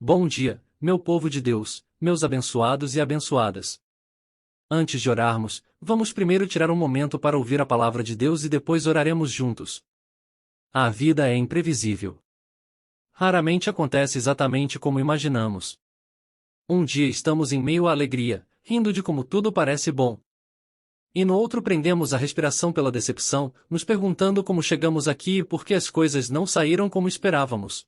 Bom dia, meu povo de Deus, meus abençoados e abençoadas. Antes de orarmos, vamos primeiro tirar um momento para ouvir a palavra de Deus e depois oraremos juntos. A vida é imprevisível. Raramente acontece exatamente como imaginamos. Um dia estamos em meio à alegria, rindo de como tudo parece bom. E no outro prendemos a respiração pela decepção, nos perguntando como chegamos aqui e por que as coisas não saíram como esperávamos.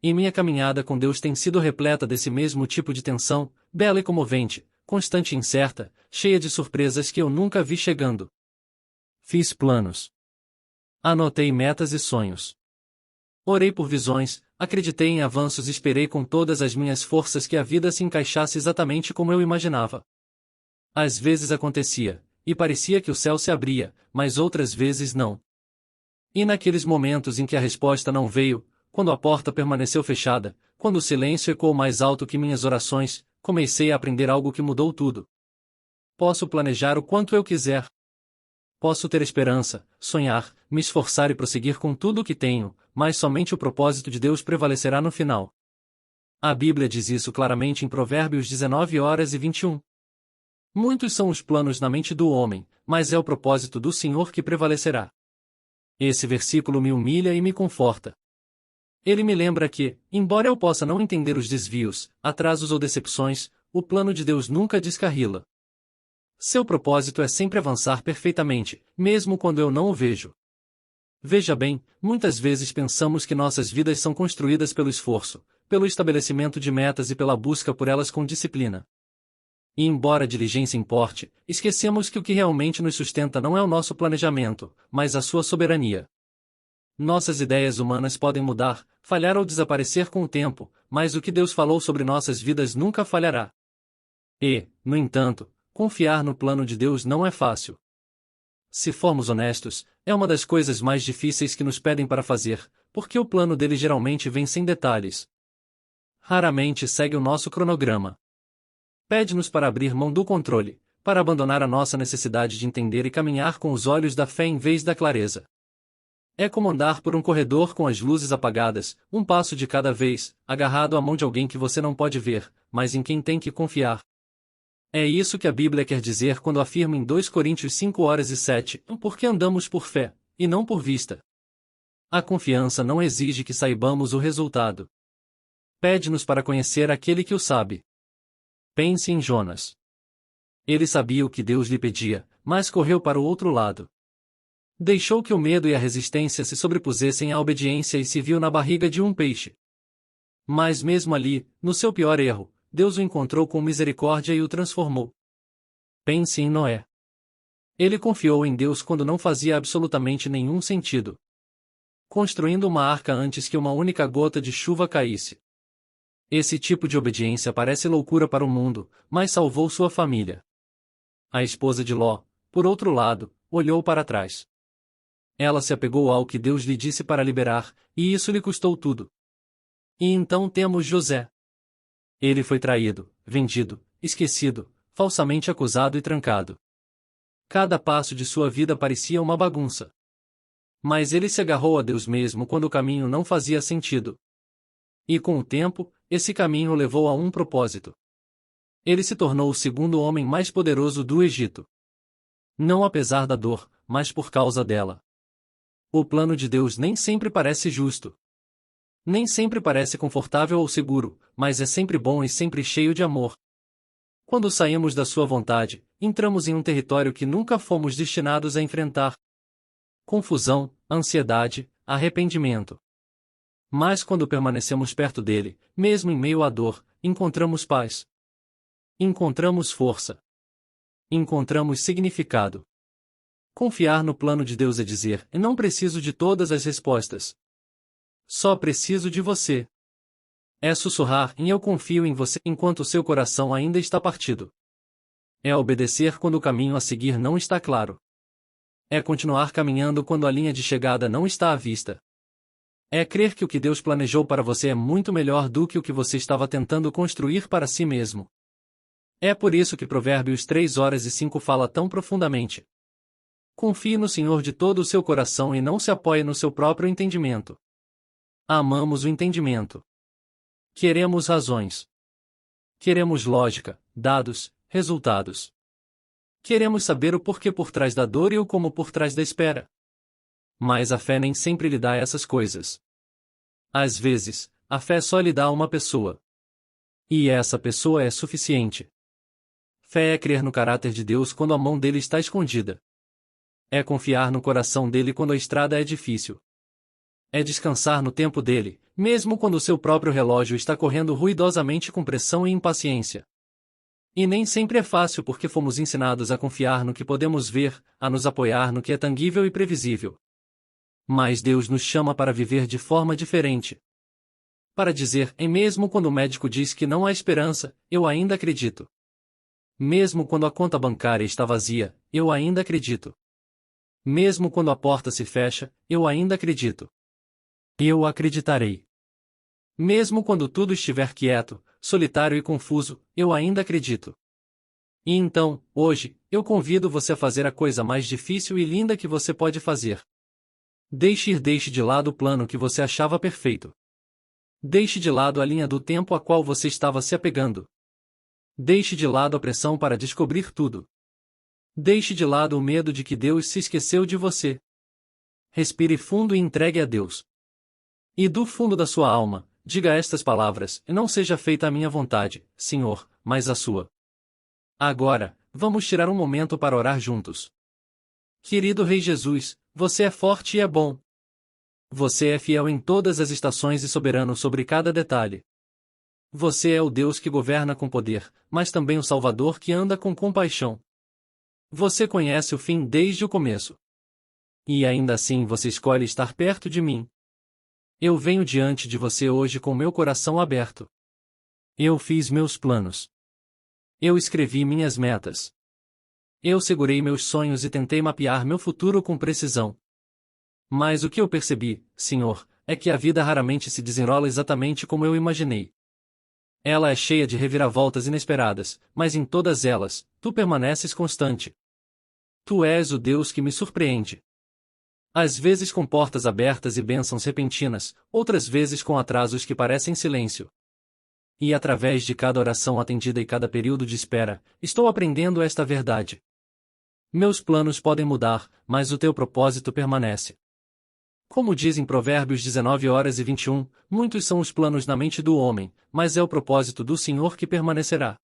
E minha caminhada com Deus tem sido repleta desse mesmo tipo de tensão, bela e comovente, constante e incerta, cheia de surpresas que eu nunca vi chegando. Fiz planos. Anotei metas e sonhos. Orei por visões, acreditei em avanços e esperei com todas as minhas forças que a vida se encaixasse exatamente como eu imaginava. Às vezes acontecia, e parecia que o céu se abria, mas outras vezes não. E naqueles momentos em que a resposta não veio, quando a porta permaneceu fechada, quando o silêncio ecoou mais alto que minhas orações, comecei a aprender algo que mudou tudo. Posso planejar o quanto eu quiser. Posso ter esperança, sonhar, me esforçar e prosseguir com tudo o que tenho, mas somente o propósito de Deus prevalecerá no final. A Bíblia diz isso claramente em Provérbios 19:21. Muitos são os planos na mente do homem, mas é o propósito do Senhor que prevalecerá. Esse versículo me humilha e me conforta. Ele me lembra que, embora eu possa não entender os desvios, atrasos ou decepções, o plano de Deus nunca descarrila. Seu propósito é sempre avançar perfeitamente, mesmo quando eu não o vejo. Veja bem, muitas vezes pensamos que nossas vidas são construídas pelo esforço, pelo estabelecimento de metas e pela busca por elas com disciplina. E embora a diligência importe, esquecemos que o que realmente nos sustenta não é o nosso planejamento, mas a sua soberania. Nossas ideias humanas podem mudar, falhar ou desaparecer com o tempo, mas o que Deus falou sobre nossas vidas nunca falhará. E, no entanto, confiar no plano de Deus não é fácil. Se formos honestos, é uma das coisas mais difíceis que nos pedem para fazer, porque o plano dele geralmente vem sem detalhes. Raramente segue o nosso cronograma. Pede-nos para abrir mão do controle, para abandonar a nossa necessidade de entender e caminhar com os olhos da fé em vez da clareza. É como andar por um corredor com as luzes apagadas, um passo de cada vez, agarrado à mão de alguém que você não pode ver, mas em quem tem que confiar. É isso que a Bíblia quer dizer quando afirma em 2 Coríntios 5:7, porque andamos por fé, e não por vista. A confiança não exige que saibamos o resultado. Pede-nos para conhecer aquele que o sabe. Pense em Jonas. Ele sabia o que Deus lhe pedia, mas correu para o outro lado. Deixou que o medo e a resistência se sobrepusessem à obediência e se viu na barriga de um peixe. Mas mesmo ali, no seu pior erro, Deus o encontrou com misericórdia e o transformou. Pense em Noé. Ele confiou em Deus quando não fazia absolutamente nenhum sentido. Construindo uma arca antes que uma única gota de chuva caísse. Esse tipo de obediência parece loucura para o mundo, mas salvou sua família. A esposa de Ló, por outro lado, olhou para trás. Ela se apegou ao que Deus lhe disse para liberar, e isso lhe custou tudo. E então temos José. Ele foi traído, vendido, esquecido, falsamente acusado e trancado. Cada passo de sua vida parecia uma bagunça. Mas ele se agarrou a Deus mesmo quando o caminho não fazia sentido. E com o tempo, esse caminho o levou a um propósito. Ele se tornou o segundo homem mais poderoso do Egito. Não apesar da dor, mas por causa dela. O plano de Deus nem sempre parece justo. Nem sempre parece confortável ou seguro, mas é sempre bom e sempre cheio de amor. Quando saímos da sua vontade, entramos em um território que nunca fomos destinados a enfrentar. Confusão, ansiedade, arrependimento. Mas quando permanecemos perto dele, mesmo em meio à dor, encontramos paz. Encontramos força. Encontramos significado. Confiar no plano de Deus é dizer: não preciso de todas as respostas. Só preciso de você. É sussurrar: eu confio em você enquanto o seu coração ainda está partido. É obedecer quando o caminho a seguir não está claro. É continuar caminhando quando a linha de chegada não está à vista. É crer que o que Deus planejou para você é muito melhor do que o que você estava tentando construir para si mesmo. É por isso que Provérbios 3:5 fala tão profundamente. Confie no Senhor de todo o seu coração e não se apoie no seu próprio entendimento. Amamos o entendimento. Queremos razões. Queremos lógica, dados, resultados. Queremos saber o porquê por trás da dor e o como por trás da espera. Mas a fé nem sempre lhe dá essas coisas. Às vezes, a fé só lhe dá uma pessoa. E essa pessoa é suficiente. Fé é crer no caráter de Deus quando a mão dele está escondida. É confiar no coração dele quando a estrada é difícil. É descansar no tempo dele, mesmo quando o seu próprio relógio está correndo ruidosamente com pressão e impaciência. E nem sempre é fácil porque fomos ensinados a confiar no que podemos ver, a nos apoiar no que é tangível e previsível. Mas Deus nos chama para viver de forma diferente. Para dizer, e mesmo quando o médico diz que não há esperança, eu ainda acredito. Mesmo quando a conta bancária está vazia, eu ainda acredito. Mesmo quando a porta se fecha, eu ainda acredito. Eu acreditarei. Mesmo quando tudo estiver quieto, solitário e confuso, eu ainda acredito. E então, hoje, eu convido você a fazer a coisa mais difícil e linda que você pode fazer. Deixe de lado o plano que você achava perfeito. Deixe de lado a linha do tempo a qual você estava se apegando. Deixe de lado a pressão para descobrir tudo. Deixe de lado o medo de que Deus se esqueceu de você. Respire fundo e entregue a Deus. E do fundo da sua alma, diga estas palavras: não seja feita a minha vontade, Senhor, mas a sua. Agora, vamos tirar um momento para orar juntos. Querido Rei Jesus, você é forte e é bom. Você é fiel em todas as estações e soberano sobre cada detalhe. Você é o Deus que governa com poder, mas também o Salvador que anda com compaixão. Você conhece o fim desde o começo. E ainda assim você escolhe estar perto de mim. Eu venho diante de você hoje com meu coração aberto. Eu fiz meus planos. Eu escrevi minhas metas. Eu segurei meus sonhos e tentei mapear meu futuro com precisão. Mas o que eu percebi, Senhor, é que a vida raramente se desenrola exatamente como eu imaginei. Ela é cheia de reviravoltas inesperadas, mas em todas elas, tu permaneces constante. Tu és o Deus que me surpreende. Às vezes com portas abertas e bênçãos repentinas, outras vezes com atrasos que parecem silêncio. E através de cada oração atendida e cada período de espera, estou aprendendo esta verdade. Meus planos podem mudar, mas o teu propósito permanece. Como diz em Provérbios 19:21, muitos são os planos na mente do homem, mas é o propósito do Senhor que permanecerá.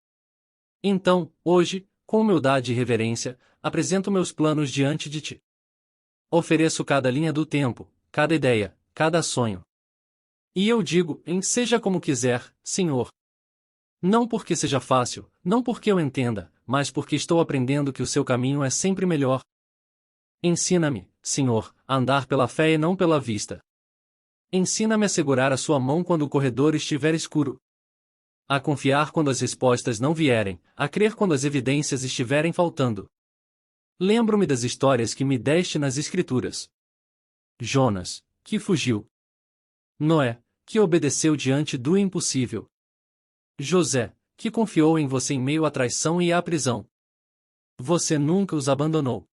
Então, hoje, com humildade e reverência, apresento meus planos diante de ti. Ofereço cada linha do tempo, cada ideia, cada sonho. E eu digo, seja como quiser, Senhor. Não porque seja fácil, não porque eu entenda, mas porque estou aprendendo que o seu caminho é sempre melhor. Ensina-me, Senhor, a andar pela fé e não pela vista. Ensina-me a segurar a sua mão quando o corredor estiver escuro. A confiar quando as respostas não vierem, a crer quando as evidências estiverem faltando. Lembro-me das histórias que me deste nas Escrituras. Jonas, que fugiu. Noé, que obedeceu diante do impossível. José, que confiou em você em meio à traição e à prisão. Você nunca os abandonou.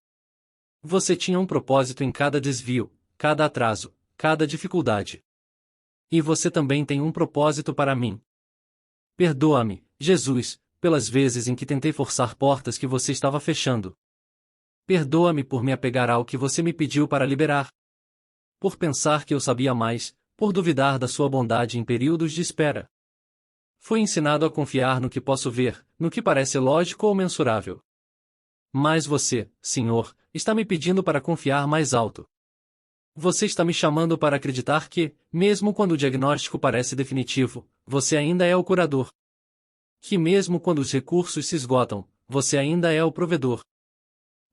Você tinha um propósito em cada desvio, cada atraso, cada dificuldade. E você também tem um propósito para mim. Perdoa-me, Jesus, pelas vezes em que tentei forçar portas que você estava fechando. Perdoa-me por me apegar ao que você me pediu para liberar. Por pensar que eu sabia mais, por duvidar da sua bondade em períodos de espera. Fui ensinado a confiar no que posso ver, no que parece lógico ou mensurável. Mas você, Senhor, está me pedindo para confiar mais alto. Você está me chamando para acreditar que, mesmo quando o diagnóstico parece definitivo, você ainda é o curador. Que mesmo quando os recursos se esgotam, você ainda é o provedor.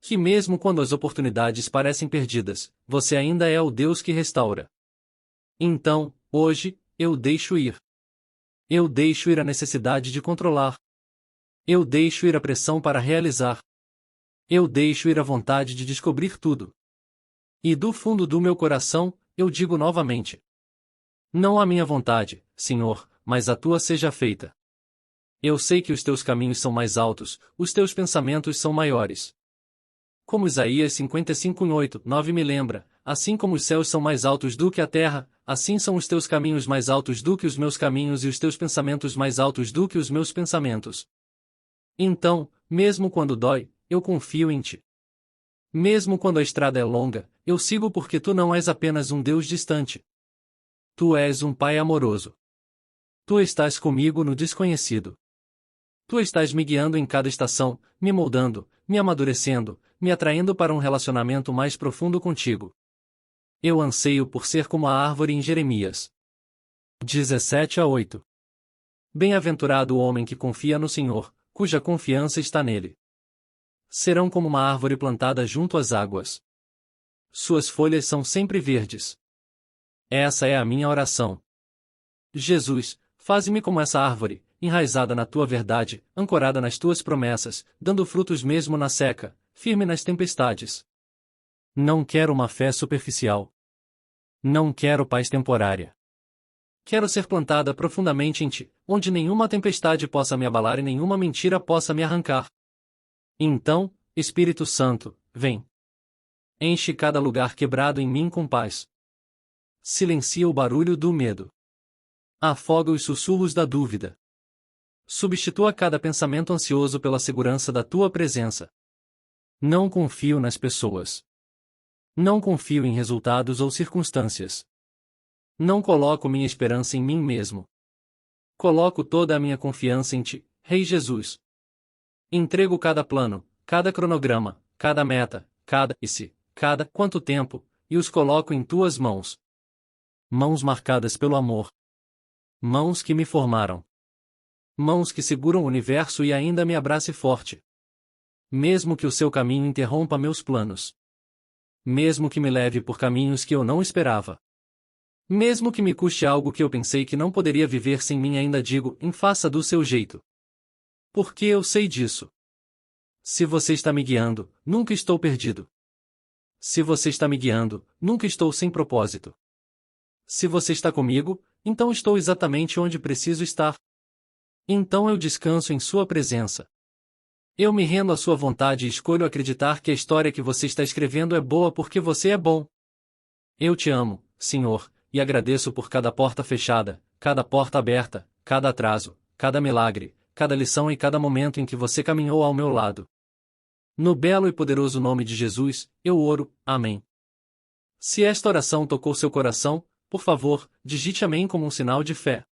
Que mesmo quando as oportunidades parecem perdidas, você ainda é o Deus que restaura. Então, hoje, eu deixo ir. Eu deixo ir a necessidade de controlar. Eu deixo ir a pressão para realizar. Eu deixo ir a vontade de descobrir tudo. E do fundo do meu coração, eu digo novamente: não a minha vontade, Senhor, mas a tua seja feita. Eu sei que os teus caminhos são mais altos, os teus pensamentos são maiores. Como Isaías 55:8, 9 me lembra, assim como os céus são mais altos do que a terra, assim são os teus caminhos mais altos do que os meus caminhos e os teus pensamentos mais altos do que os meus pensamentos. Então, mesmo quando dói, eu confio em ti. Mesmo quando a estrada é longa, eu sigo porque tu não és apenas um Deus distante. Tu és um Pai amoroso. Tu estás comigo no desconhecido. Tu estás me guiando em cada estação, me moldando, me amadurecendo, me atraindo para um relacionamento mais profundo contigo. Eu anseio por ser como a árvore em Jeremias 17:8. Bem-aventurado o homem que confia no Senhor, cuja confiança está nele. Serão como uma árvore plantada junto às águas. Suas folhas são sempre verdes. Essa é a minha oração. Jesus, faze-me como essa árvore, enraizada na tua verdade, ancorada nas tuas promessas, dando frutos mesmo na seca, firme nas tempestades. Não quero uma fé superficial. Não quero paz temporária. Quero ser plantada profundamente em ti, onde nenhuma tempestade possa me abalar e nenhuma mentira possa me arrancar. Então, Espírito Santo, vem. Enche cada lugar quebrado em mim com paz. Silencia o barulho do medo. Afoga os sussurros da dúvida. Substitua cada pensamento ansioso pela segurança da tua presença. Não confio nas pessoas. Não confio em resultados ou circunstâncias. Não coloco minha esperança em mim mesmo. Coloco toda a minha confiança em ti, Rei Jesus. Entrego cada plano, cada cronograma, cada meta, cada quanto tempo, e os coloco em tuas mãos. Mãos marcadas pelo amor. Mãos que me formaram. Mãos que seguram o universo e ainda me abrace forte. Mesmo que o seu caminho interrompa meus planos. Mesmo que me leve por caminhos que eu não esperava. Mesmo que me custe algo que eu pensei que não poderia viver sem mim, ainda digo, faça do seu jeito. Porque eu sei disso. Se você está me guiando, nunca estou perdido. Se você está me guiando, nunca estou sem propósito. Se você está comigo, então estou exatamente onde preciso estar. Então eu descanso em sua presença. Eu me rendo à sua vontade e escolho acreditar que a história que você está escrevendo é boa porque você é bom. Eu te amo, Senhor, e agradeço por cada porta fechada, cada porta aberta, cada atraso, cada milagre, cada lição e cada momento em que você caminhou ao meu lado. No belo e poderoso nome de Jesus, eu oro, amém. Se esta oração tocou seu coração, por favor, digite amém como um sinal de fé.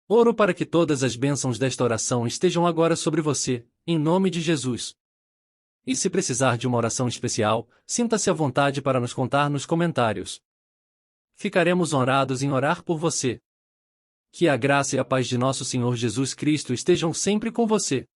Oro para que todas as bênçãos desta oração estejam agora sobre você, em nome de Jesus. E se precisar de uma oração especial, sinta-se à vontade para nos contar nos comentários. Ficaremos honrados em orar por você. Que a graça e a paz de nosso Senhor Jesus Cristo estejam sempre com você.